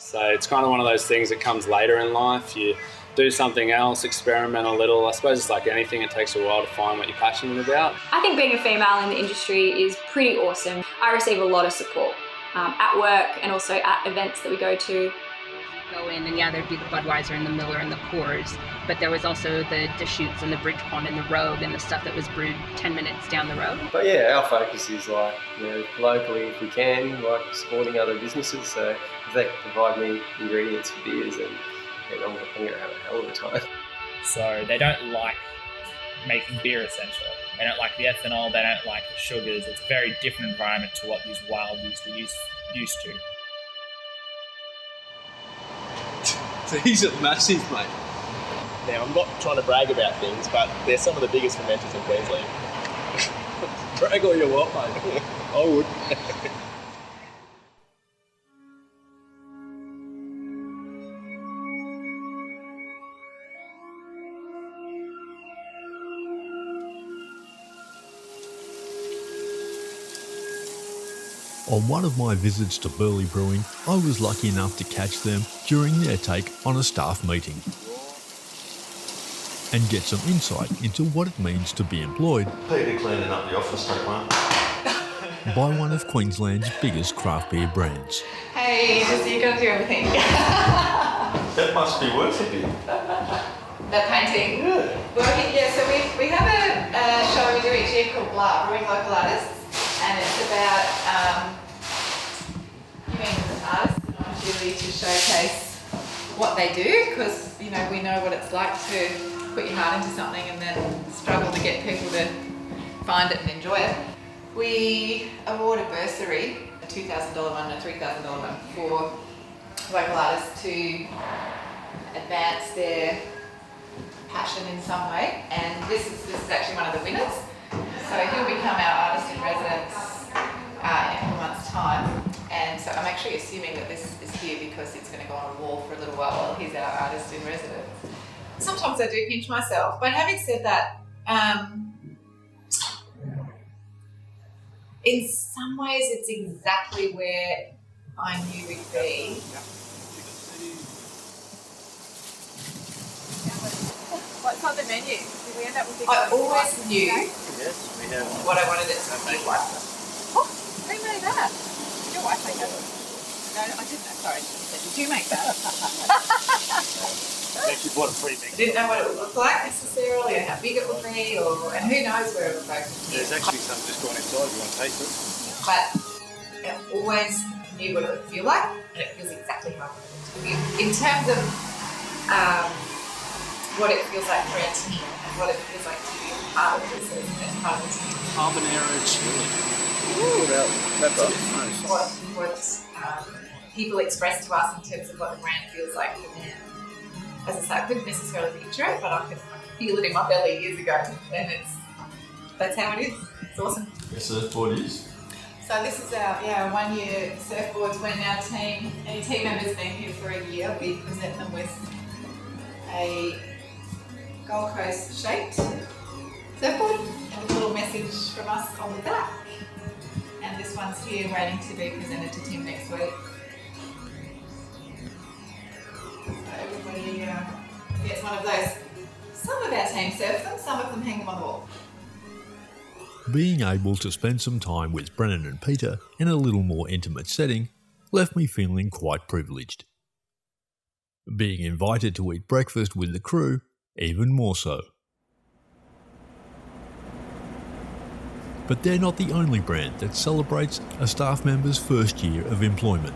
So it's kind of one of those things that comes later in life. You do something else, experiment a little. I suppose it's like anything, it takes a while to find what you're passionate about. I think being a female in the industry is pretty awesome. I receive a lot of support at work and also at events that we go to. Go in and there'd be the Budweiser and the Miller and the Coors, but there was also the Deschutes and the Bridge Pond and the Rogue and the stuff that was brewed 10 minutes down the road. But yeah, our focus is like, locally if we can, like supporting other businesses. So if they can provide me ingredients for beers, and I'm going to have a hell of a time. So they don't like making beer essentially. They don't like the ethanol, they don't like the sugars. It's a very different environment to what these wild used to. These are massive, mate. Now, I'm not trying to brag about things, but they're some of the biggest fermenters in Queensland. Brag all you want, mate. I would. On one of my visits to Burleigh Brewing, I was lucky enough to catch them during their take on a staff meeting and get some insight into what it means to be employed Peter cleaning up the office, don't by one of Queensland's biggest craft beer brands. Hey, so you're going to do everything. That must be worth it. The painting. Yeah. Working, so we have a show we do each year called Brewing Local Artists, and it's about artists an opportunity to showcase what they do, because we know what it's like to put your heart into something and then struggle to get people to find it and enjoy it. We award a bursary, a $2,000 one and a $3,000 one, for local artists to advance their passion in some way, and this is actually one of the winners. So he'll become our artist in residence in a couple months' time, and so I'm actually assuming that this is here because it's going to go on a wall for a little while he's our artist in residence. Sometimes I do pinch myself, but having said that, in some ways it's exactly where I knew we'd be. What's on the menu? Did we end up with I always knew Yes, we have. what I wanted it to be like. Oh, who made that? Did your wife make that? No, I didn't. Sorry. Did you make that? I actually bought a free mix. I didn't know what it would look like necessarily, or how big it would be, and who knows where it would go. There's actually some just gone inside if you want to taste it. But I always knew what it would feel like, and it feels exactly how I wanted it to be. In terms of what it feels like for our team and what it feels like to be part of this as part of the team. Habanero chili. Ooh, that's What people express to us in terms of what the brand feels like for them. As I say, I couldn't necessarily picture it, but I could feel it in my belly years ago, and that's how it is. It's awesome. The surfboard is? So this is our 1 year surfboards. When our team, any team members been here for a year, we present them with a Gold Coast shaped surfboard and a little message from us on the back. And this one's here waiting to be presented to Tim next week. So everybody gets one of those. Some of our team surf them, some of them hang them on the wall. Being able to spend some time with Brennan and Peter in a little more intimate setting left me feeling quite privileged. Being invited to eat breakfast with the crew, even more so. But they're not the only brand that celebrates a staff member's first year of employment.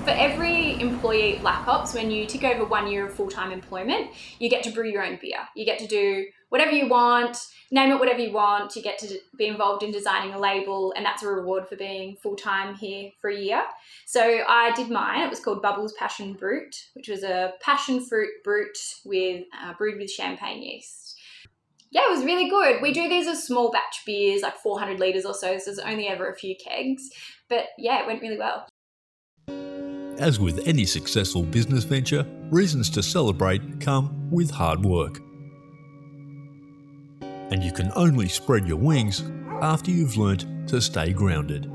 For every employee at Black Ops, when you tick over 1 year of full-time employment, you get to brew your own beer. You get to do whatever you want, name it whatever you want. You get to be involved in designing a label, and that's a reward for being full-time here for a year. So I did mine. It was called Bubbles Passion Brut, which was a passion fruit brut with brewed with champagne yeast. Yeah, it was really good. We do these as small batch beers, like 400 litres or so there's only ever a few kegs. But yeah, it went really well. As with any successful business venture, reasons to celebrate come with hard work. And you can only spread your wings after you've learnt to stay grounded.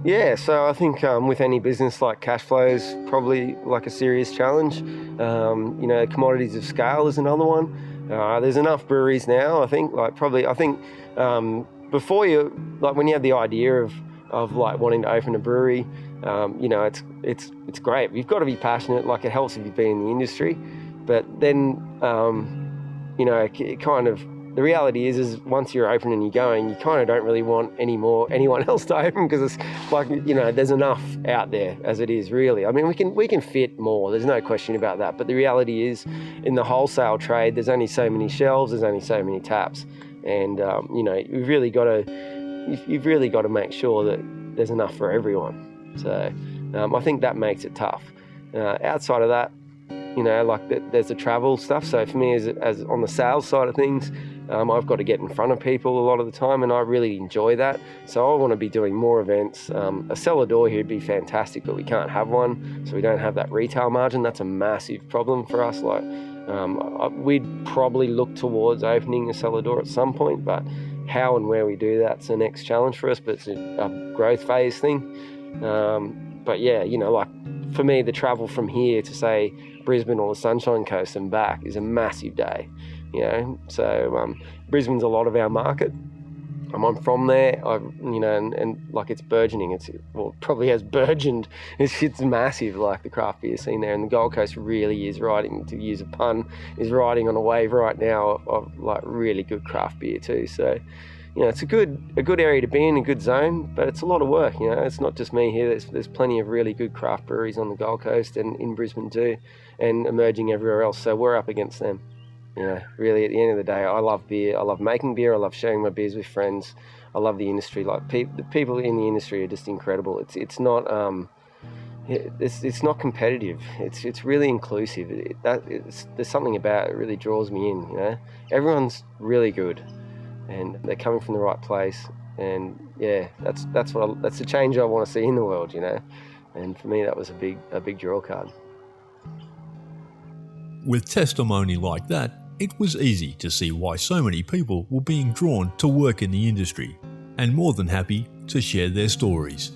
Yeah, so I think with any business, like cash flow is probably like a serious challenge. You know, commodities of scale is another one. There's enough breweries now, I think. Before you, like when you have the idea of like wanting to open a brewery, you know, it's great. You've got to be passionate. Like it helps if you've been in the industry, but then you know, it kind of. The reality is once you're open and you're going, you kind of don't really want anyone else to open, because it's like, you know, there's enough out there as it is, really. I mean, we can fit more. There's no question about that. But the reality is, in the wholesale trade, there's only so many shelves, there's only so many taps, and you know, you've really got to make sure that there's enough for everyone. So I think that makes it tough. Outside of that, you know, like there's the travel stuff. So for me, as on the sales side of things, I've got to get in front of people a lot of the time, and I really enjoy that. So I want to be doing more events. A cellar door here would be fantastic, but we can't have one, so we don't have that retail margin. That's a massive problem for us. Like we'd probably look towards opening a cellar door at some point, but how and where we do that's the next challenge for us. But it's a growth phase thing. But yeah, you know, like for me, the travel from here to say Brisbane or the Sunshine Coast and back is a massive day. You know, so Brisbane's a lot of our market. I'm from there, you know, and like it's burgeoning. It probably has burgeoned. It's massive, like the craft beer scene there, and the Gold Coast really is riding, to use a pun, is riding on a wave right now of like really good craft beer too. So, you know, it's a good area to be in, a good zone, but it's a lot of work. You know, it's not just me here. There's plenty of really good craft breweries on the Gold Coast and in Brisbane too, and emerging everywhere else. So we're up against them. You know, really, at the end of the day, I love beer. I love making beer. I love sharing my beers with friends. I love the industry. Like the people in the industry are just incredible. It's not it's not competitive. It's really inclusive. There's something about it really draws me in. You know, everyone's really good, and they're coming from the right place. And yeah, that's the change I want to see in the world. You know, and for me, that was a big draw card. With testimony like that, it was easy to see why so many people were being drawn to work in the industry, and more than happy to share their stories.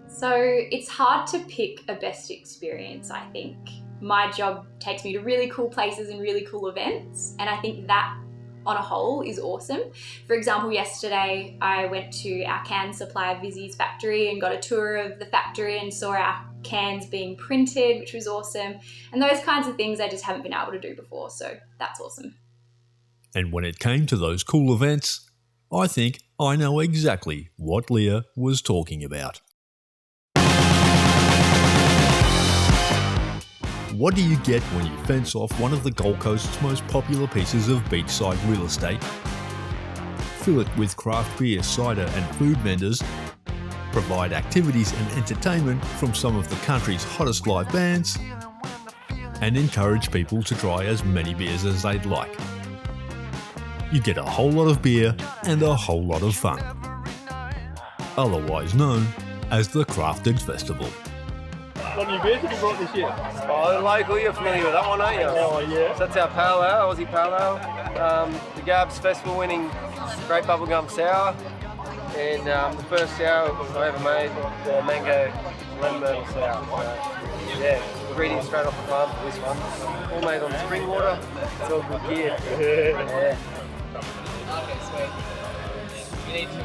So it's hard to pick a best experience, I think. My job takes me to really cool places and really cool events, and I think that on a whole is awesome. For example, yesterday I went to our can supplier Vizzy's factory and got a tour of the factory and saw our cans being printed, which was awesome. And those kinds of things I just haven't been able to do before, so that's awesome. And when it came to those cool events, I think I know exactly what Leah was talking about. What do you get when you fence off one of the Gold Coast's most popular pieces of beachside real estate? Fill it with craft beer, cider and food vendors, provide activities and entertainment from some of the country's hottest live bands, and encourage people to try as many beers as they'd like. You get a whole lot of beer and a whole lot of fun. Otherwise known as the Crafted Festival. What new beers have you brought this year? Oh, local, you're familiar with that one, aren't you? Oh, yeah. So that's our Pale Ale, Aussie Pale Ale. The Gabs Festival winning Great Bubblegum Sour. And the first sour I ever made, the Mango Lemon Myrtle Sour. So, yeah, we're reading straight off the farm for this one. All made on spring water. It's all good gear. Yeah. Okay, sweet.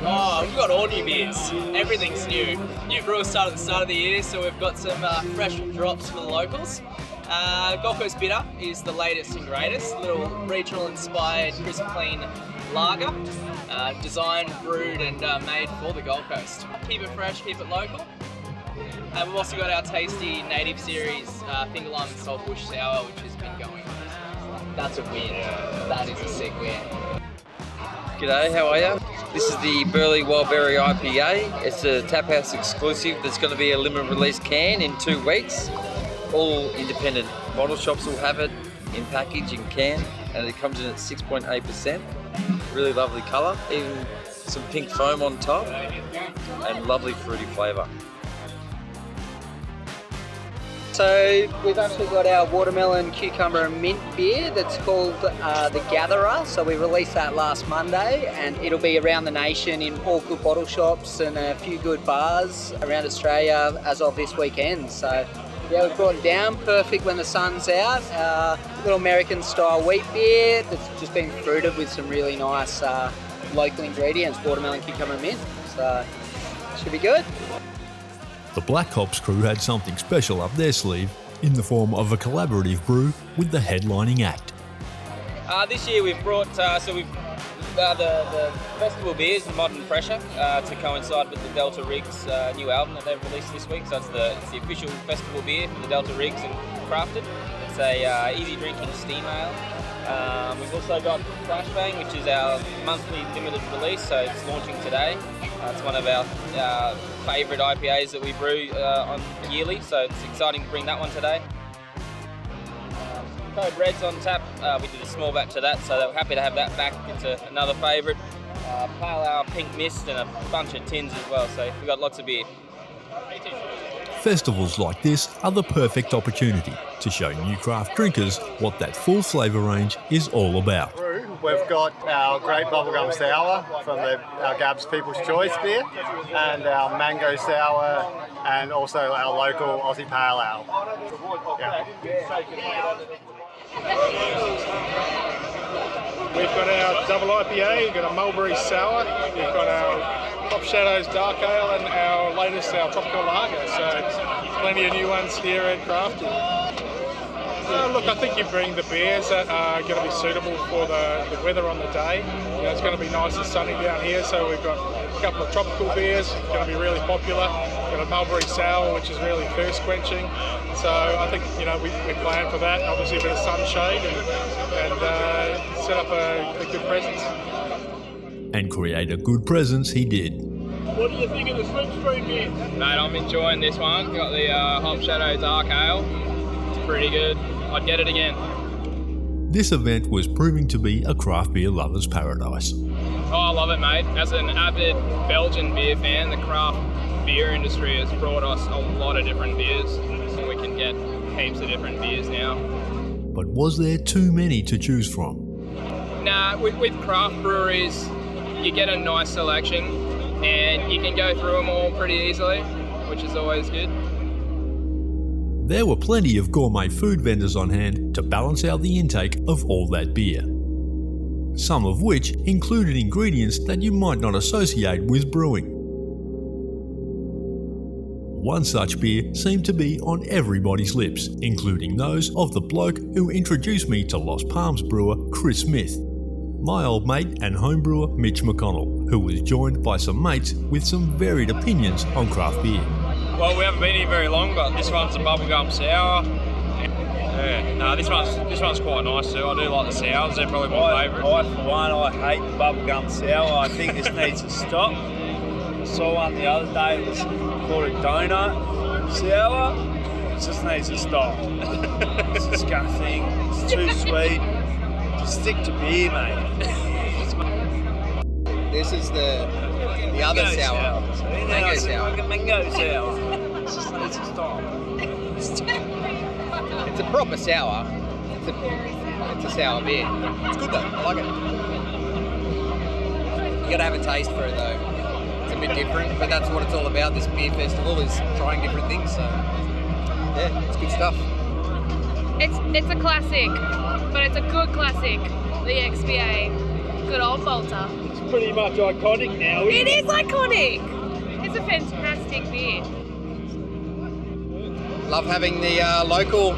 Oh, we've got all new beers. Everything's new. New brewer started at the start of the year, so we've got some fresh drops for the locals. Gold Coast Bitter is the latest and greatest. A little regional inspired, crisp, clean lager. Designed, brewed and made for the Gold Coast. Keep it fresh, keep it local. We've also got our tasty native series finger lime and saltbush sour, which has been going. That's a win. That is a sick win. G'day, how are you? This is the Burley Wildberry IPA. It's a Taphouse exclusive that's going to be a limited release can in 2 weeks. All independent bottle shops will have it in package and can, and it comes in at 6.8%. Really lovely colour, even some pink foam on top, and lovely fruity flavour. So we've actually got our watermelon, cucumber and mint beer that's called the Gatherer. So we released that last Monday, and it'll be around the nation in all good bottle shops and a few good bars around Australia as of this weekend. So yeah, we've brought it down perfect when the sun's out. Little American style wheat beer that's just been fruited with some really nice local ingredients, watermelon, cucumber and mint. So should be good. The Black Hops crew had something special up their sleeve in the form of a collaborative brew with the headlining act. This year we've brought the festival beers, Modern Pressure, to coincide with the Delta Rigs new album that they've released this week. So it's the official festival beer from the Delta Rigs and crafted. It's a easy drinking steam ale. We've also got Flashbang, which is our monthly limited release, so it's launching today. It's one of our favourite IPAs that we brew on yearly, so it's exciting to bring that one today. Code Red's on tap. We did a small batch of that, so we're happy to have that back. It's another favourite. Pale Ale, Pink Mist, and a bunch of tins as well, so we've got lots of beer. Festivals like this are the perfect opportunity to show new craft drinkers what that full flavour range is all about. We've got our great bubblegum sour from our Gab's People's Choice beer, and our mango sour, and also our local Aussie Pale Ale. Yeah. We've got our double IPA, we've got a mulberry sour, we've got our Top Shadows Dark Ale, and our latest, our tropical lager. So plenty of new ones here at Crafty. Look, I think you bring the beers that are going to be suitable for the weather on the day. You know, it's going to be nice and sunny down here, so we've got a couple of tropical beers, going to be really popular. We've got a mulberry sour, which is really thirst quenching. So I think, you know, we plan for that. Obviously a bit of sunshade and set up a good presence. And create a good presence he did. What do you think of the Slipstream beer? Mate, I'm enjoying this one. Got the Top Shadow Dark Ale. It's pretty good. I'd get it again. This event was proving to be a craft beer lover's paradise. Oh, I love it, mate. As an avid Belgian beer fan, the craft beer industry has brought us a lot of different beers. So we can get heaps of different beers now. But was there too many to choose from? Nah, with craft breweries, you get a nice selection and you can go through them all pretty easily, which is always good. There were plenty of gourmet food vendors on hand to balance out the intake of all that beer. Some of which included ingredients that you might not associate with brewing. One such beer seemed to be on everybody's lips, including those of the bloke who introduced me to Lost Palms brewer Chris Smith, my old mate and homebrewer Mitch McConnell, who was joined by some mates with some varied opinions on craft beer. Well, we haven't been here very long, but this one's a bubblegum sour. Yeah, no, this one's quite nice too. I do like the sours, they're probably my favourite. I, for one, I hate the bubblegum sour. I think this needs to stop. I saw one the other day, it was called a donut sour. It just needs to stop. It's disgusting, it's too sweet. Just stick to beer, mate. This is the other sour. Mango sour. Mango sour. It just needs to stop. It's a proper sour. It's a sour beer. It's good though. I like it. You gotta have a taste for it though. It's a bit different, but that's what it's all about. This beer festival is trying different things. So yeah, it's good stuff. It's a classic, but it's a good classic. The XBA, good old Bolter. It's pretty much iconic now. It is iconic. It's a fantastic beer. Love having the local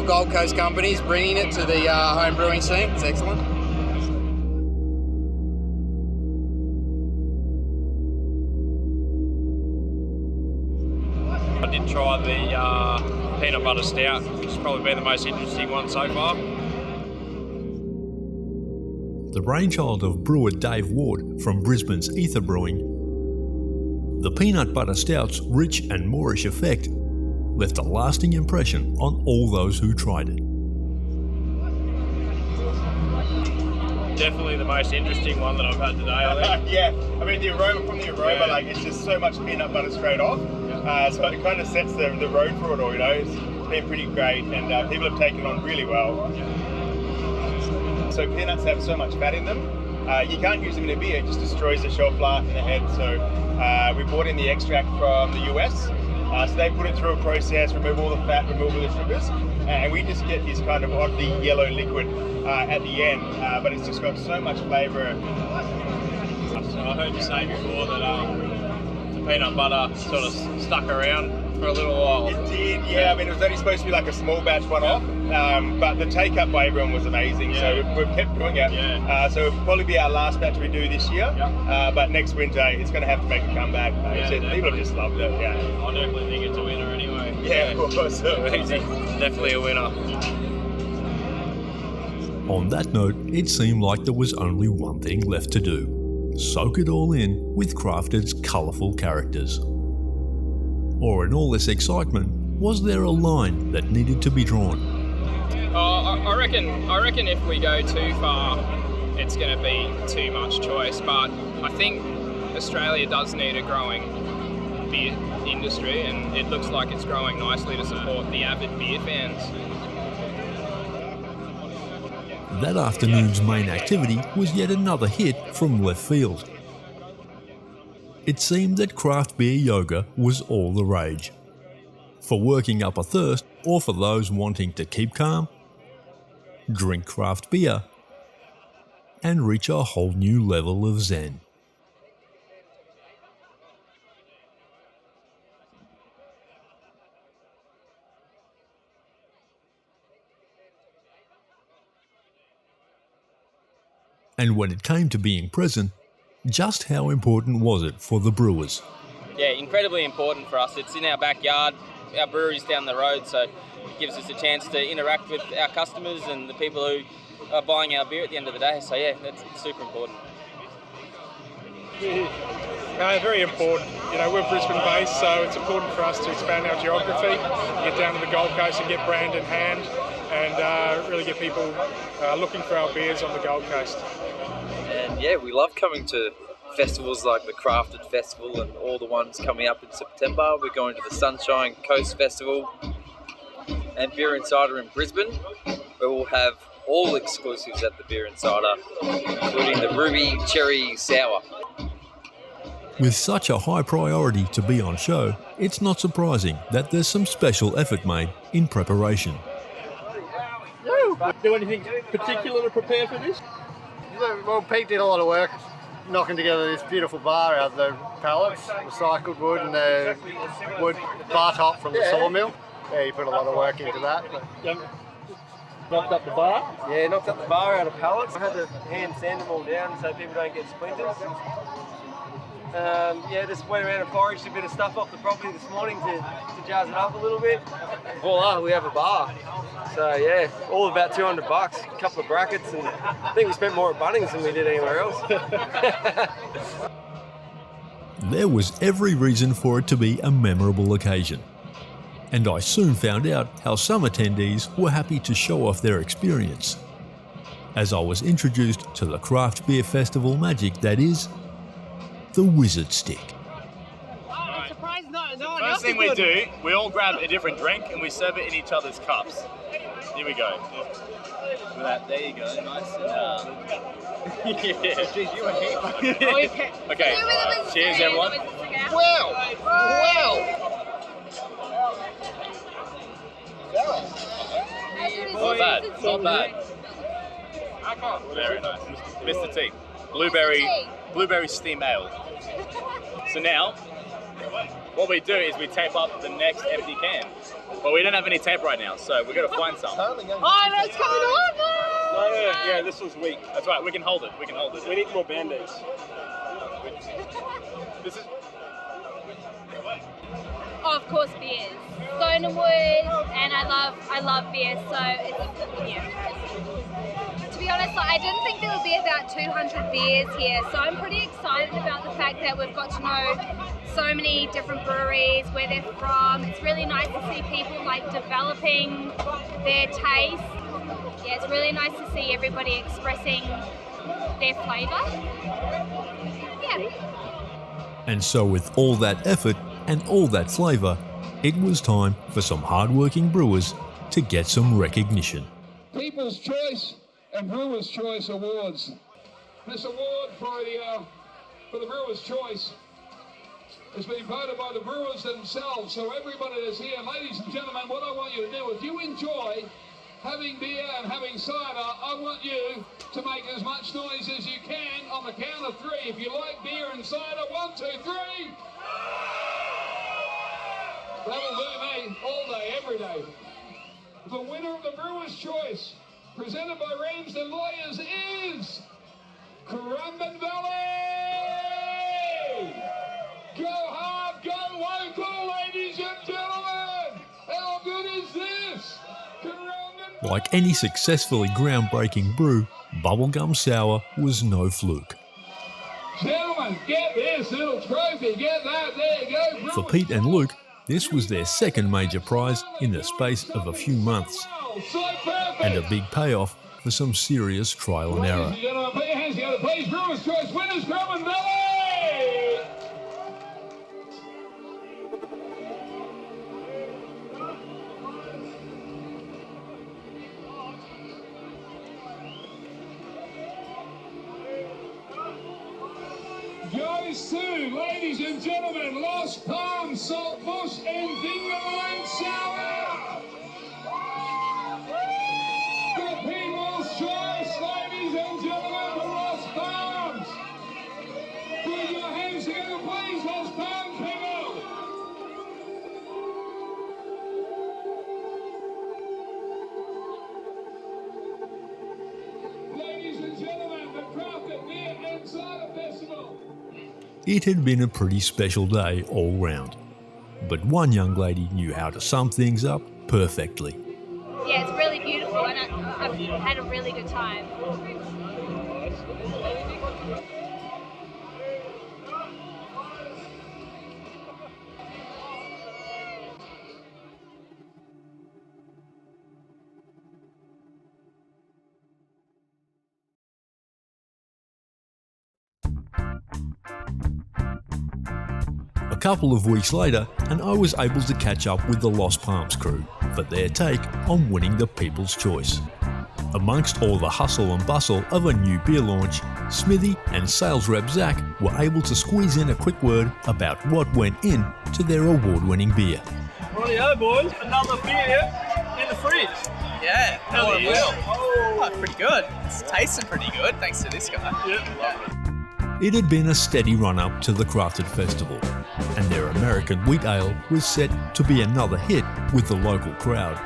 Gold Coast companies bringing it to the home brewing scene. It's excellent. I did try the peanut butter stout, which has probably been the most interesting one so far. The brainchild of brewer Dave Ward from Brisbane's Ether Brewing, the peanut butter stout's rich and moorish effect left a lasting impression on all those who tried it. definitely the most interesting one that I've had today, I think. Yeah, I mean the aroma, like it's just so much peanut butter straight off. So it kind of sets the road for it all, you know. It's been pretty great, and people have taken it on really well. So peanuts have so much fat in them. You can't use them in a beer, it just destroys the shelf life in the head. So we brought in the extract from the US. So they put it through a process, remove all the fat, remove all the sugars, and we just get this kind of oddly yellow liquid at the end. But it's just got so much flavour. So I heard you say before that the peanut butter sort of stuck around for a little while. It did, yeah. I mean, it was only supposed to be like a small batch one-off, but the take-up by everyone was amazing, so we've kept doing it. So it'll probably be our last batch we do this year, but next winter it's going to have to make a comeback. People have just loved it, I definitely think it's a winner anyway. Yeah, of course. Definitely a winner. On that note, it seemed like there was only one thing left to do. Soak it all in with Crafted's colourful characters. Or in all this excitement, was there a line that needed to be drawn? I reckon if we go too far, it's going to be too much choice. But I think Australia does need a growing beer industry, and it looks like it's growing nicely to support the avid beer fans. That afternoon's main activity was yet another hit from left field. It seemed that craft beer yoga was all the rage. For working up a thirst, or for those wanting to keep calm, drink craft beer, and reach a whole new level of zen. And when it came to being present, just how important was it for the brewers? Yeah, incredibly important for us. It's in our backyard, our brewery's down the road, so it gives us a chance to interact with our customers and the people who are buying our beer at the end of the day. So yeah, it's super important. Very important. You know, we're Brisbane based, so it's important for us to expand our geography, get down to the Gold Coast and get brand in hand, and really get people looking for our beers on the Gold Coast. And yeah, we love coming to festivals like the Crafted Festival and all the ones coming up in September. We're going to the Sunshine Coast Festival and Beer Insider in Brisbane, where we'll have all exclusives at the Beer Insider, including the Ruby Cherry Sour. With such a high priority to be on show, it's not surprising that there's some special effort made in preparation. Do anything particular to prepare for this? Well, Pete did a lot of work knocking together this beautiful bar out of the pallets, recycled wood and the wood bar top from the sawmill. Yeah, he put a lot of work into that. Knocked up the bar? Yeah, knocked up the bar out of pallets. I had to hand sand them all down so people don't get splinters. Just went around and foraged a bit of stuff off the property this morning to jazz it up a little bit. Voila, we have a bar. So yeah, all about $200, a couple of brackets, and I think we spent more at Bunnings than we did anywhere else. There was every reason for it to be a memorable occasion. And I soon found out how some attendees were happy to show off their experience, as I was introduced to the craft beer festival magic that is the Wizard Stick. First thing we do, we all grab a different drink and we serve it in each other's cups. Here we go. There you go, nice. Yeah. Geez, you were here. Okay, cheers everyone. Not bad, not bad. Very nice. Mr. T. Blueberry steam ale. So now, what we do is we tape up the next empty can. But we don't have any tape right now, so we've got to find some. Oh, no, it's coming on! Yeah, this was weak. That's right, we can hold it. We need more Band-Aids. This is... Oh, of course, beers. Stonewood, and I love beer, so it's, yeah. To be honest, I didn't think there would be about 200 beers here, so I'm pretty excited about the fact that we've got to know so many different breweries, where they're from. It's really nice to see people like developing their taste. Yeah, it's really nice to see everybody expressing their flavour. Yeah. And so with all that effort and all that flavour, it was time for some hard-working brewers to get some recognition. People's Choice and Brewers Choice Awards. This award for the Brewers Choice has been voted by the brewers themselves. So everybody that's here, ladies and gentlemen, what I want you to do, if you enjoy having beer and having cider, I want you to make as much noise as you can on the count of 3. If you like beer and cider, 1, 2, 3. That'll do me all day, every day. The winner of the Brewers' Choice, presented by Ramsden Lawyers, is Currumbin Valley! Go hard, go local, ladies and gentlemen! How good is this? Like any successfully groundbreaking brew, Bubblegum Sour was no fluke. Gentlemen, get this little trophy, get that, there you go. For Pete and Luke, this was their second major prize in the space of a few months, and a big payoff for some serious trial and error. Ladies and gentlemen, put your hands together, please. Brewers' Choice winners, Currumbin Valley! Goes to, ladies and gentlemen, Lost Palms, Saltbush and Fingerline Sour. The People's Choice, ladies and gentlemen, for Lost Palms. Put your hands together, please, Lost Palms people. Ladies and gentlemen, the Crafted Beer and Cider Festival. It had been a pretty special day all round, but one young lady knew how to sum things up perfectly. Yeah, it's really beautiful and I've had a really good time. A couple of weeks later, and I was able to catch up with the Lost Palms crew for their take on winning the People's Choice. Amongst all the hustle and bustle of a new beer launch, Smithy and sales rep Zach were able to squeeze in a quick word about what went in to their award-winning beer. Rightio, boys, another beer in the fridge. Yeah, how it is. Oh, pretty good. It's tasting pretty good, thanks to this guy. Yeah. It had been a steady run-up to the Crafted Festival, and their American wheat ale was set to be another hit with the local crowd.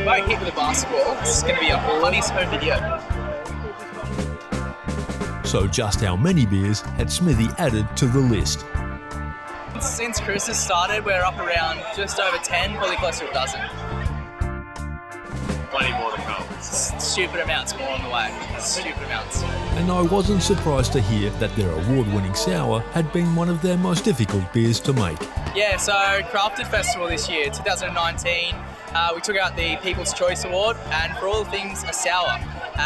Might hit with a basketball. This is going to be a bloody home video. So just how many beers had Smithy added to the list? Since Christmas started, we're up around just over 10, probably close to a dozen. Plenty more to come. Stupid amounts more on the way. Stupid amounts. And I wasn't surprised to hear that their award-winning sour had been one of their most difficult beers to make. Yeah, so Crafted Festival this year, 2019, we took out the People's Choice Award, and for all things, a sour.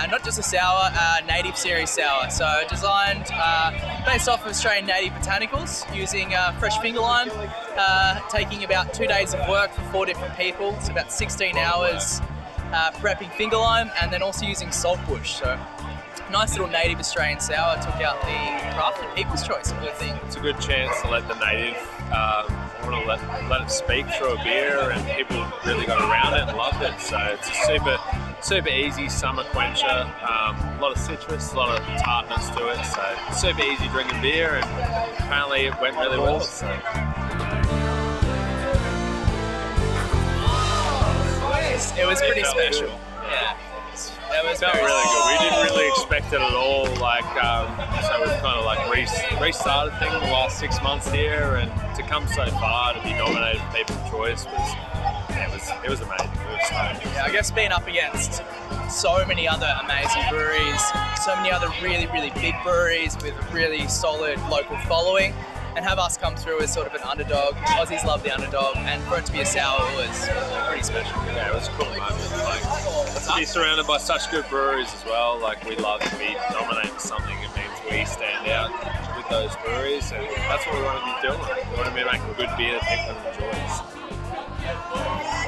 Not just a sour, native series sour. So designed based off of Australian native botanicals, using fresh finger lime, taking about 2 days of work for 4 different people. It's about 16 hours prepping finger lime, and then also using saltbush. So nice little native Australian sour. Took out the Crafted People's Choice. Good thing. It's a good chance to let the native, let it speak through a beer, and people really got around it and loved it. So it's a super easy summer quencher. A lot of citrus, a lot of tartness to it. So super easy drinking beer, and apparently it went really well. So. It was pretty special. Yeah. It was felt really good. We didn't really expect it at all. So we've kind of restarted things in the last 6 months here, and to come so far to be nominated for People's Choice was amazing. It was stoked. Yeah, I guess being up against so many other amazing breweries, so many other really, really big breweries with a really solid local following, and have us come through as sort of an underdog. Aussies love the underdog, and for it to be a sour was pretty special. Yeah, it was a cool moment. Like, to be surrounded by such good breweries as well. Like, we love to be nominated for something. It means we stand out with those breweries, and that's what we want to be doing. We want to be making good beer that people enjoy.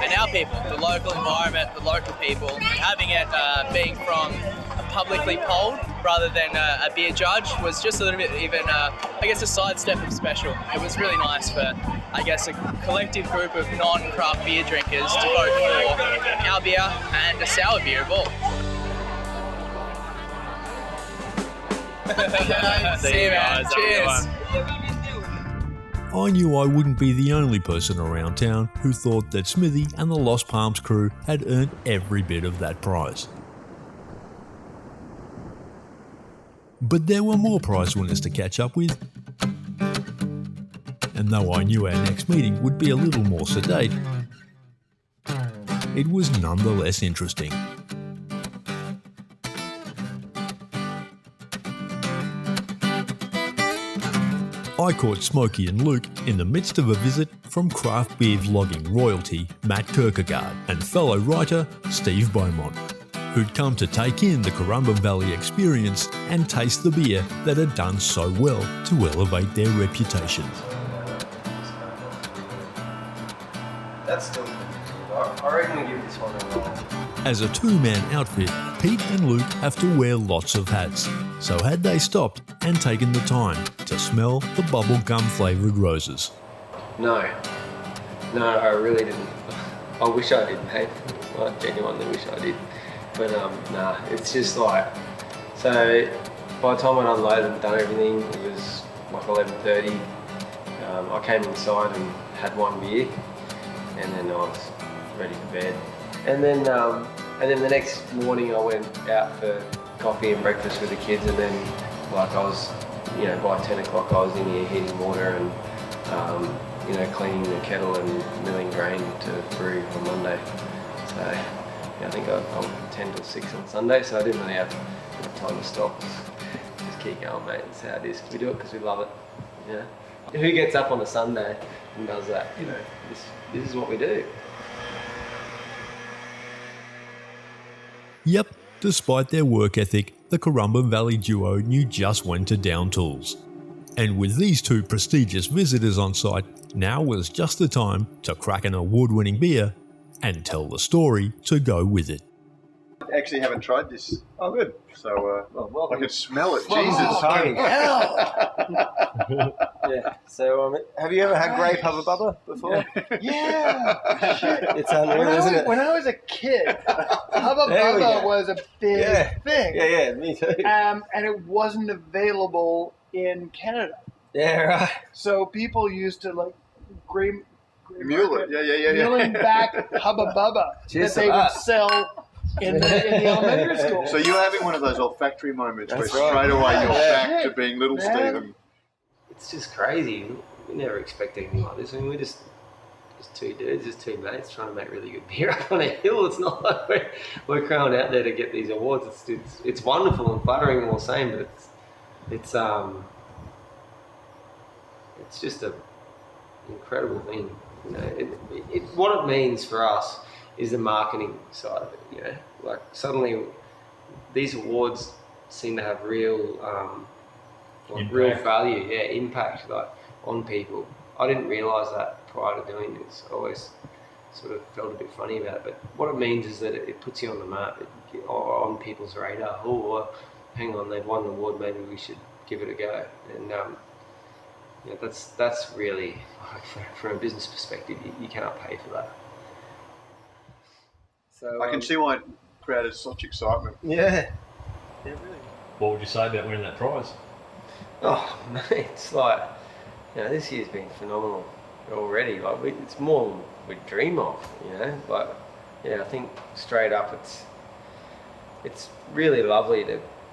And our people, the local environment, the local people, and having it being from a publicly polled rather than a beer judge was just a little bit even, I guess, a sidestep of special. It was really nice for, I guess, a collective group of non-craft beer drinkers to vote for our beer and a sour beer of all. See you, man. Cheers. I knew I wouldn't be the only person around town who thought that Smithy and the Lost Palms crew had earned every bit of that prize. But there were more prize winners to catch up with. And though I knew our next meeting would be a little more sedate, it was nonetheless interesting. I caught Smokey and Luke in the midst of a visit from craft beer vlogging royalty Matt Kierkegaard and fellow writer Steve Beaumont, who'd come to take in the Currumbin Valley experience and taste the beer that had done so well to elevate their reputation. That's still good. I reckon we give this one a roll. As a two-man outfit, Pete and Luke have to wear lots of hats, so had they stopped and taken the time to smell the bubblegum flavoured roses? No, I really didn't. I wish I did, mate. I genuinely wish I did. But nah, it's just like, so by the time I'd unloaded and done everything, it was like 11:30. I came inside and had one beer, and then I was ready for bed. And then the next morning I went out for coffee and breakfast with the kids, and then like I was, by 10 o'clock I was in here heating water and cleaning the kettle and milling grain to brew on Monday. So I think I went 10 till 6 on Sunday, so I didn't really have time to stop. Just keep going, mate. That's how it is. We do it because we love it. Who gets up on a Sunday and does that? This is what we do. Yep, despite their work ethic, the Currumbin Valley duo knew just when to down tools. And with these two prestigious visitors on site, now was just the time to crack an award-winning beer and tell the story to go with it. I actually haven't tried this. Oh, good. So I can smell it. Well, Jesus. fucking hell! Yeah. So have you ever had grape Hubba Bubba before? Yeah. Shit. It's unreal, isn't it? When I was a kid, Hubba Bubba was a big thing. Yeah, me too. And it wasn't available in Canada. Yeah, right. So people used to mule it. Yeah. Milling back Hubba Bubba Cheers that they would sell in the elementary school. So you're having one of those olfactory moments That's where right. straight away you're Yeah. back to being little Stephen. It's just crazy. We never expect anything like this. I mean, we're just two dudes, just two mates trying to make really good beer up on a hill. It's not like we're crawling out there to get these awards. It's wonderful and flattering and all the same, but it's just an incredible thing. What it means for us is the marketing side of it. Like suddenly these awards seem to have real value, impact on people. I didn't realise that prior to doing this. I always sort of felt a bit funny about it, but what it means is that it puts you on the map, on people's radar. Oh, hang on, they've won the award, maybe we should give it a go. And that's really, from a business perspective, you cannot pay for that. So I can see why it created such excitement. Yeah, really. What would you say about winning that prize? Oh, mate, it's like, this year's been phenomenal already. It's more than we dream of, I think straight up it's really lovely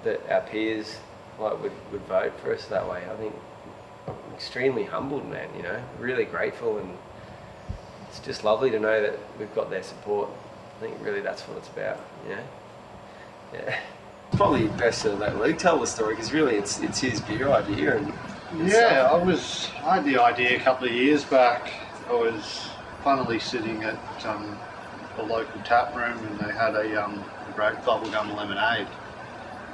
that our peers would vote for us that way. I think I'm extremely humbled, man, really grateful, and it's just lovely to know that we've got their support. I think really that's what it's about, Yeah. Probably best to let Luke tell the story, because really it's his beer idea, and Yeah, I had the idea a couple of years back. I was funnily sitting at a local tap room, and they had a great bubblegum lemonade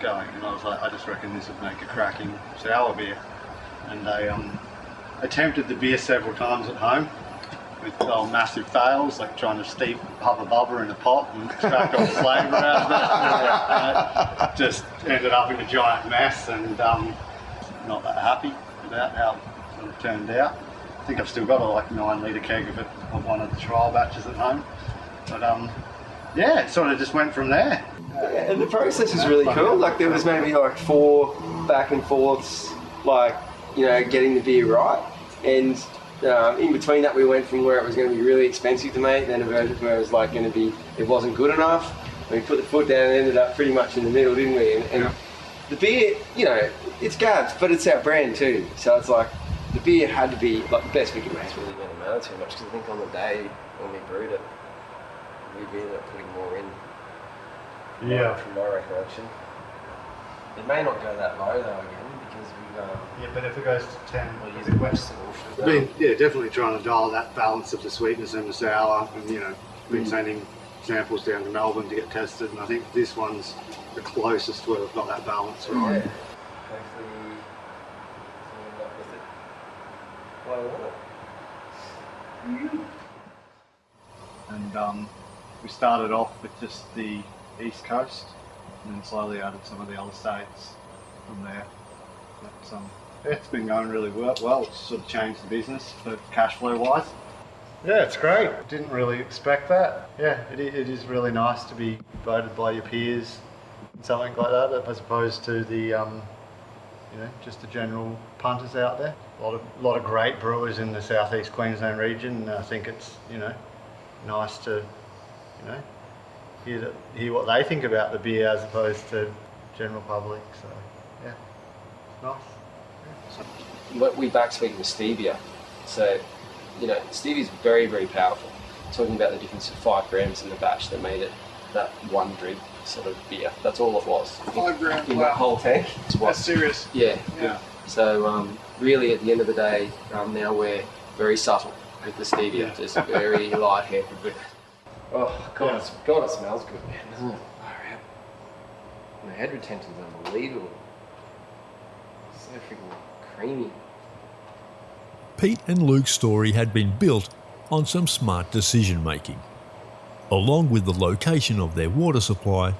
going, and I was like, I just reckon this would make a cracking sour beer. And I attempted the beer several times at home with massive fails, like trying to steep Hubba Bubba in a pot and extract all the flavour out of it. Just ended up in a giant mess, and not that happy about how it sort of turned out. I think I've still got a 9 litre keg of it of one of the trial batches at home. But yeah, it sort of just went from there. Yeah, and the process is really cool. Like there was maybe 4 back and forths, getting the beer right. And in between that, we went from where it was going to be really expensive to make, then a version where it was it wasn't good enough. And we put the foot down and ended up pretty much in the middle, didn't we? And the beer, it's Gabs, but it's our brand too. So it's like, the beer had to be the best we could make. It's really going to matter too much, because I think on the day when we brewed it, we ended up putting more in. Yeah. From my recollection. It may not go that low though again, because we've... yeah, but if it goes to 10... We'll use a vegetable. I've been definitely trying to dial that balance of the sweetness and the sour, and been sending samples down to Melbourne to get tested, and I think this one's the closest where we've got that balance right. Yeah. Hopefully we'll end up with it. And we started off with just the East Coast, and then slowly added some of the other states from there. But it's been going really well. It's sort of changed the business for cash flow wise. Yeah, it's great. Didn't really expect that. Yeah, it is really nice to be voted by your peers and something like that, as opposed to the just the general punters out there. A lot of great brewers in the southeast Queensland region, and I think it's nice to hear what they think about the beer as opposed to general public. So yeah, it's nice. Yeah. We back speaking with stevia, so stevia is very, very powerful. Talking about the difference of 5 grams in the batch that made it that 1 drink sort of beer. That's all it was. 5 grams in that whole tank. That's serious. Yeah. So really, at the end of the day, now we're very subtle with the stevia, just very light-handed with it. Oh God, it smells good, man, doesn't it? The head retention's unbelievable. So freaking creamy. Pete and Luke's story had been built on some smart decision making. Along with the location of their water supply,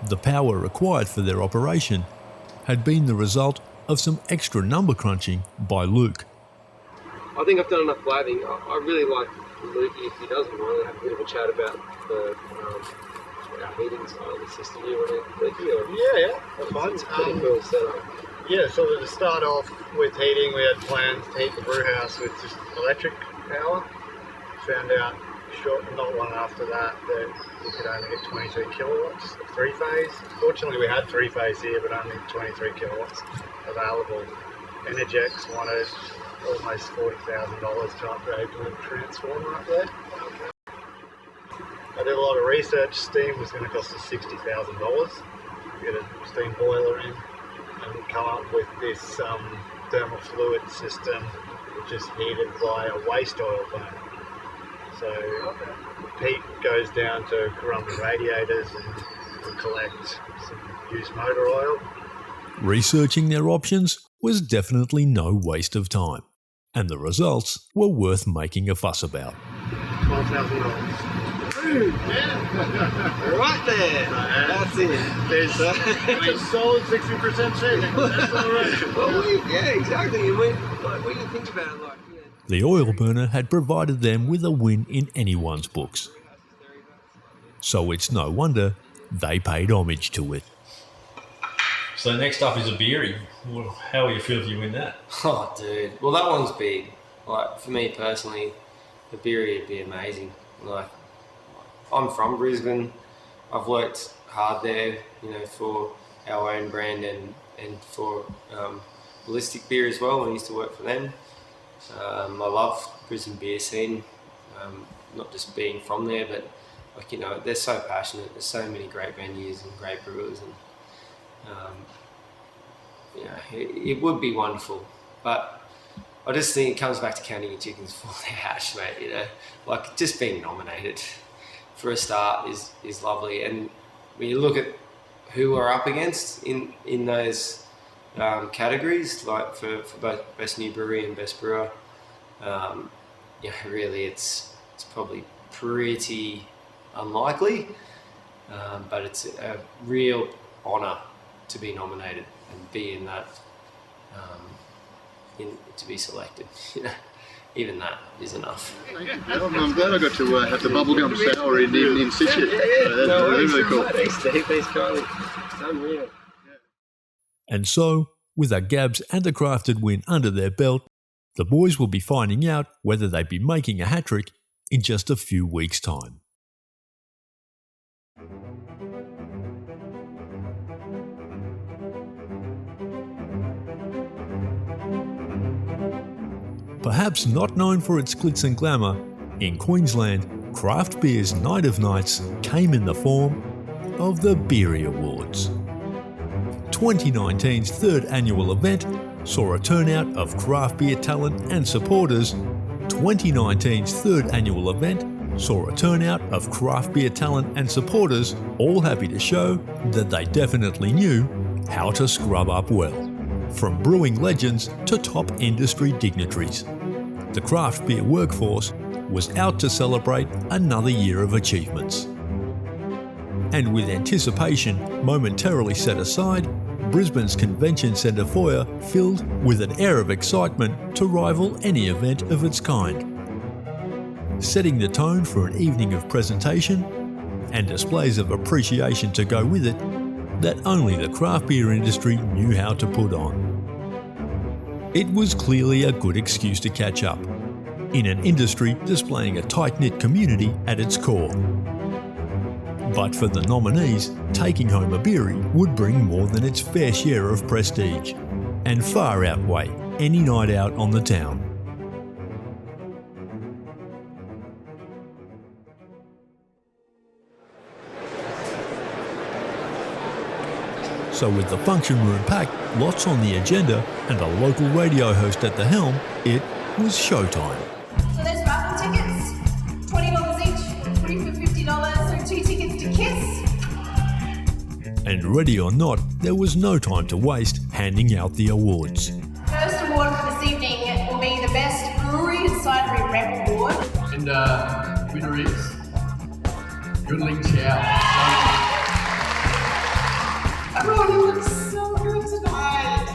the power required for their operation had been the result of some extra number crunching by Luke. I think I've done enough blabbing. I really like Luke, if he does want to have a bit of a chat about our heating side of the system. You want to, Luke? Yeah, that's fine. It's a pretty cool setup. Yeah, so to start off with heating, we had plans to heat the brew house with just electric power. Found out not long after that we could only get 23 kilowatts of 3-phase. Fortunately, we had 3-phase here, but only 23 kilowatts available. Energex wanted almost $40,000 to upgrade to a transformer up there. I did a lot of research. Steam was going to cost us $60,000 to get a steam boiler in, and come up with this thermal fluid system which is heated by a waste oil burner. So Pete goes down to Currumbin radiators and collect some used motor oil. Researching their options was definitely no waste of time, and the results were worth making a fuss about. $12,000. Right there. That's it. There's a solid 60% saving. That's all right. Well, yeah, exactly. And when you think about it, the oil burner had provided them with a win in anyone's books. So it's no wonder they paid homage to it. So next up is a Beerie. How will you feel if you win that? Oh, dude. Well, that one's big. For me personally, the Beerie would be amazing. I'm from Brisbane. I've worked hard there, for our own brand and for Ballistic Beer as well. I used to work for them. I love Brisbane beer scene, not just being from there, but they're so passionate. There's so many great venues and great brewers, and it would be wonderful. But I just think it comes back to counting your chickens before they're hatched, mate. You know, like just being nominated for a start is lovely. And when you look at who we're up against in those categories, like for both best new brewery and best brewer, really it's probably pretty unlikely, but it's a real honour to be nominated and be in that, to be selected. You know, even that is enough. I'm glad I got to have the bubblegum sour in situ. That's really cool. Thanks, Steve. Thanks, Carly. It's unreal. And so, with a Gabs and a Crafted win under their belt, the boys will be finding out whether they'd be making a hat-trick in just a few weeks' time. Perhaps not known for its glitz and glamour, in Queensland, craft beer's night of nights came in the form of the Beerie Awards. 2019's third annual event saw a turnout of craft beer talent and supporters. 2019's third annual event saw a turnout of craft beer talent and supporters, all happy to show that they definitely knew how to scrub up well. From brewing legends to top industry dignitaries, the craft beer workforce was out to celebrate another year of achievements. And with anticipation momentarily set aside, Brisbane's Convention Centre foyer filled with an air of excitement to rival any event of its kind, setting the tone for an evening of presentation and displays of appreciation to go with it that only the craft beer industry knew how to put on. It was clearly a good excuse to catch up, in an industry displaying a tight-knit community at its core. But for the nominees, taking home a beerie would bring more than its fair share of prestige, and far outweigh any night out on the town. So with the function room packed, lots on the agenda, and a local radio host at the helm, it was showtime. So there's raffle tickets, $20 each, 3 for $50, so 2 tickets to Kiss. And ready or not, there was no time to waste handing out the awards. First award for this evening will be the Best Brewery and Cidery Rep Award. And winner is Goodling Chow. Everyone looks so good tonight.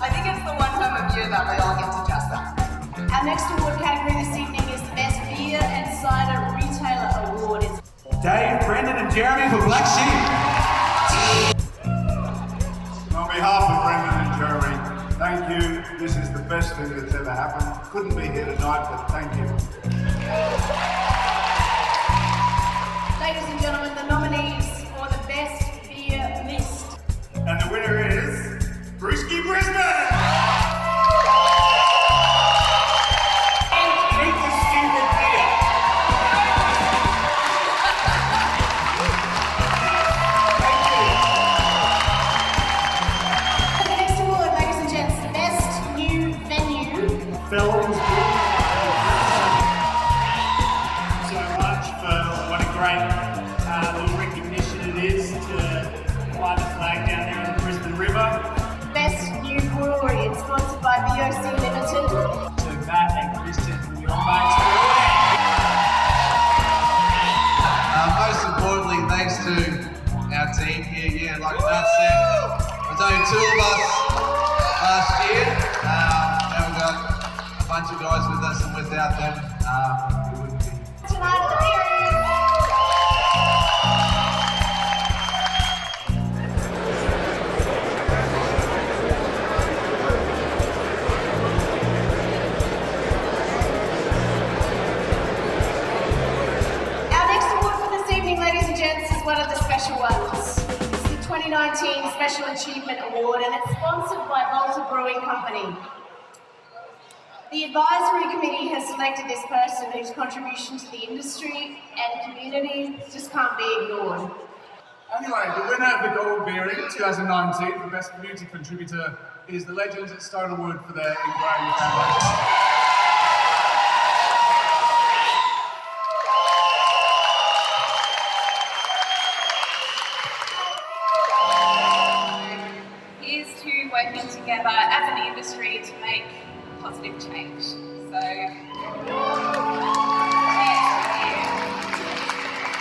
I think it's the one time of year that we all get to dress up. Our next award category this evening is the Best Beer and Cider Retailer Award. It's Dave, Brendan and Jeremy for Black Sheep. On behalf of Brendan and Jeremy, thank you. This is the best thing that's ever happened. Couldn't be here tonight, but thank you. Ladies and gentlemen, the nominees for the Best Beer List. And the winner is Brewski Brisbane! And drink the stupid beer. The next award, ladies and gents, the Best New Venue. Felons so much for what a great little recognition it is to fly the flag down there on the Brisbane River. Best New Brewery, it's sponsored by BOC Limited. To Matt and Kristen from your mates brewing. Most importantly, thanks to our team here. Yeah, like Matt said, there's only 2 of us last year. Now we've got a bunch of guys with us, and without them, we wouldn't be. Tonight at the Beerie. Our next award for this evening, ladies and gents, is one of the special ones. It's the 2019 Special Achievement Award, and it's sponsored by Volta Brewing Company. The advisory committee has selected this person whose contribution to the industry and community just can't be ignored. Anyway, the winner of the Gold Beerie 2019 for Best Community Contributor is the legends at Stone and Wood for their ingrowing foundation. Here's to working together as an industry to make positive change. So,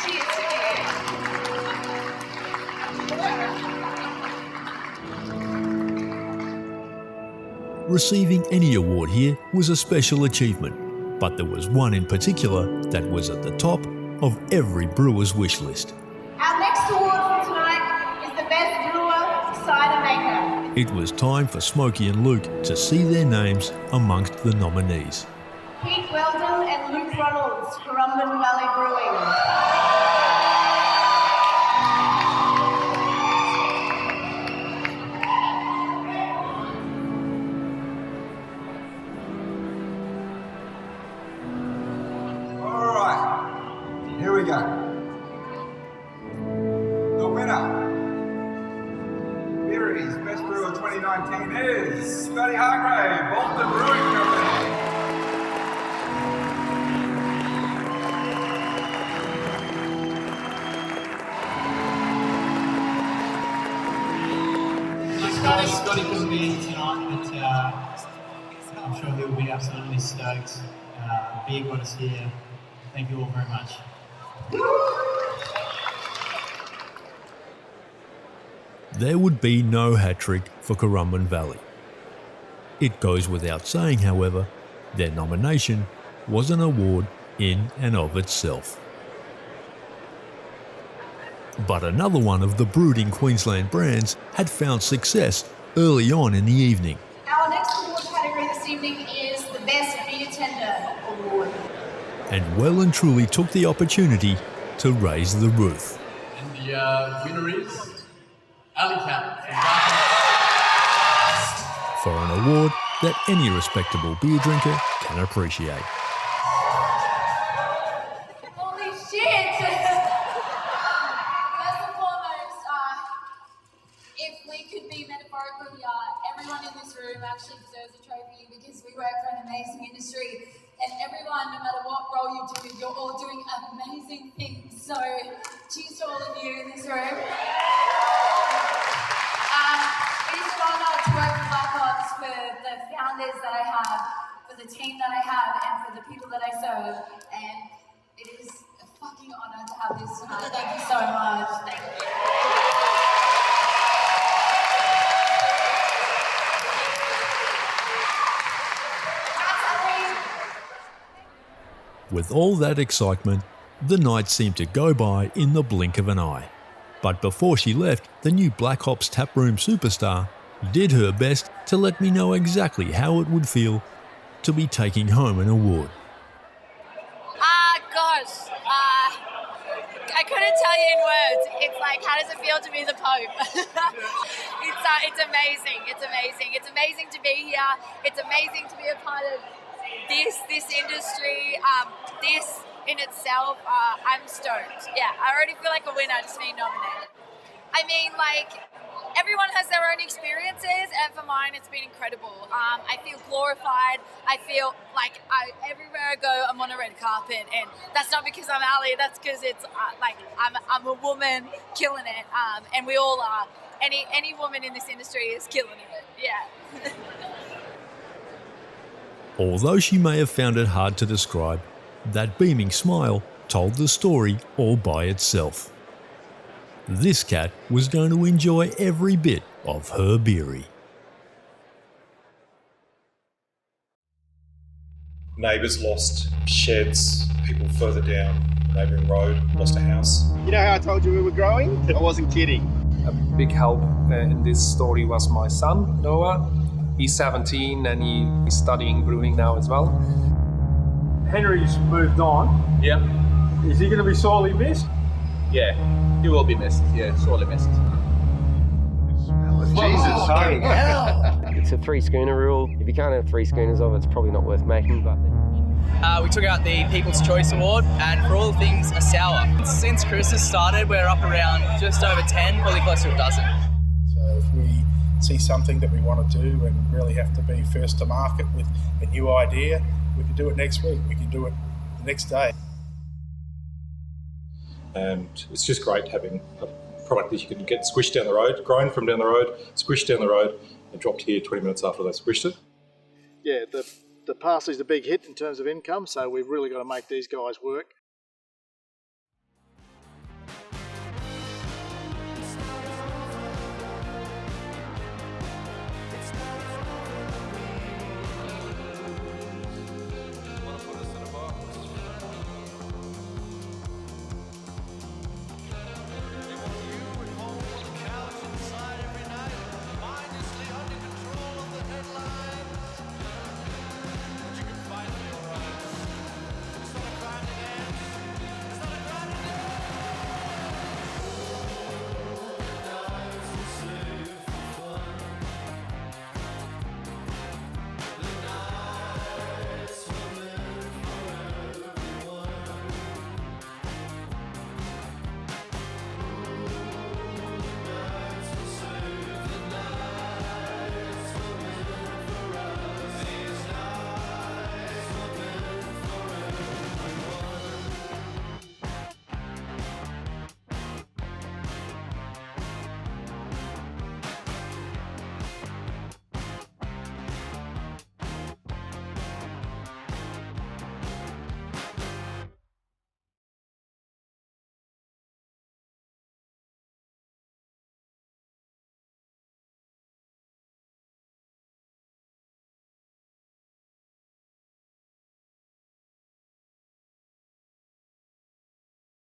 cheers to Receiving any award here was a special achievement, but there was one in particular that was at the top of every brewer's wish list. Our next award for tonight is the Best Brewer Cider Maker. It was time for Smokey and Luke to see their names amongst the nominees. Pete Weldon and Luke Ronalds, Currumbin Valley Brewing. Here we go. The winner, Beerie's Best Brewer 2019 is Scotty Hargrave, Bolton Brewing Company. Scotty couldn't be here tonight, but I'm sure he'll be absolutely stoked. Beer got us here. Thank you all very much. There would be no hat-trick for Currumbin Valley. It goes without saying, however, their nomination was an award in and of itself. But another one of the Brewed in Queensland brands had found success early on in the evening. Our next award category this evening is the Best Beer Tender Award. And well and truly took the opportunity to raise the roof. And the winner is Alley Cat For an award that any respectable beer drinker can appreciate. Holy shit! First and foremost, if we could be metaphorically, everyone in this room actually deserves a trophy because we work for an amazing industry. And everyone, no matter what role you do, you're all doing amazing things. So, cheers to all of you in this room. It is an honour to work with Black Ops, for the founders that I have, for the team that I have, and for the people that I serve. And it is a fucking honour to have this tonight. Thank you so much. Thank you. With all that excitement, the night seemed to go by in the blink of an eye. But before she left, the new Black Hops Taproom superstar did her best to let me know exactly how it would feel to be taking home an award. Gosh, I couldn't tell you in words. It's like, how does it feel to be the Pope? It's amazing. It's amazing. It's amazing to be here. It's amazing to be a part of this industry. This in itself, I'm stoked. Yeah, I already feel like a winner just being nominated. I mean, like, everyone has their own experiences, and for mine, it's been incredible. I feel glorified. I feel like everywhere I go, I'm on a red carpet, and that's not because I'm Ali. That's because it's like I'm a woman killing it, and we all are. Any woman in this industry is killing it. Yeah. Although she may have found it hard to describe, that beaming smile told the story all by itself. This cat was going to enjoy every bit of her beerie. Neighbours lost sheds, people further down the neighbouring road lost a house. You know how I told you we were growing? I wasn't kidding. A big help in this story was my son, Noah. He's 17 and he's studying brewing now as well. Henry's moved on. Yeah. Is he going to be sorely missed? Yeah, he will be missed. Yeah, sorely missed. Jesus, fucking hell! It's a 3-schooner rule. If you can't have 3 schooners of it, it's probably not worth making, but... We took out the People's Choice Award, and for all things a sour. Since Christmas started, we're up around just over 10, probably close to a dozen. So if we see something that we want to do and really have to be first to market with a new idea, we can do it next week. We can do it the next day. And it's just great having a product that you can get squished down the road, grown from down the road, squished down the road, and dropped here 20 minutes after they squished it. Yeah, the parsley's a big hit in terms of income, so we've really got to make these guys work.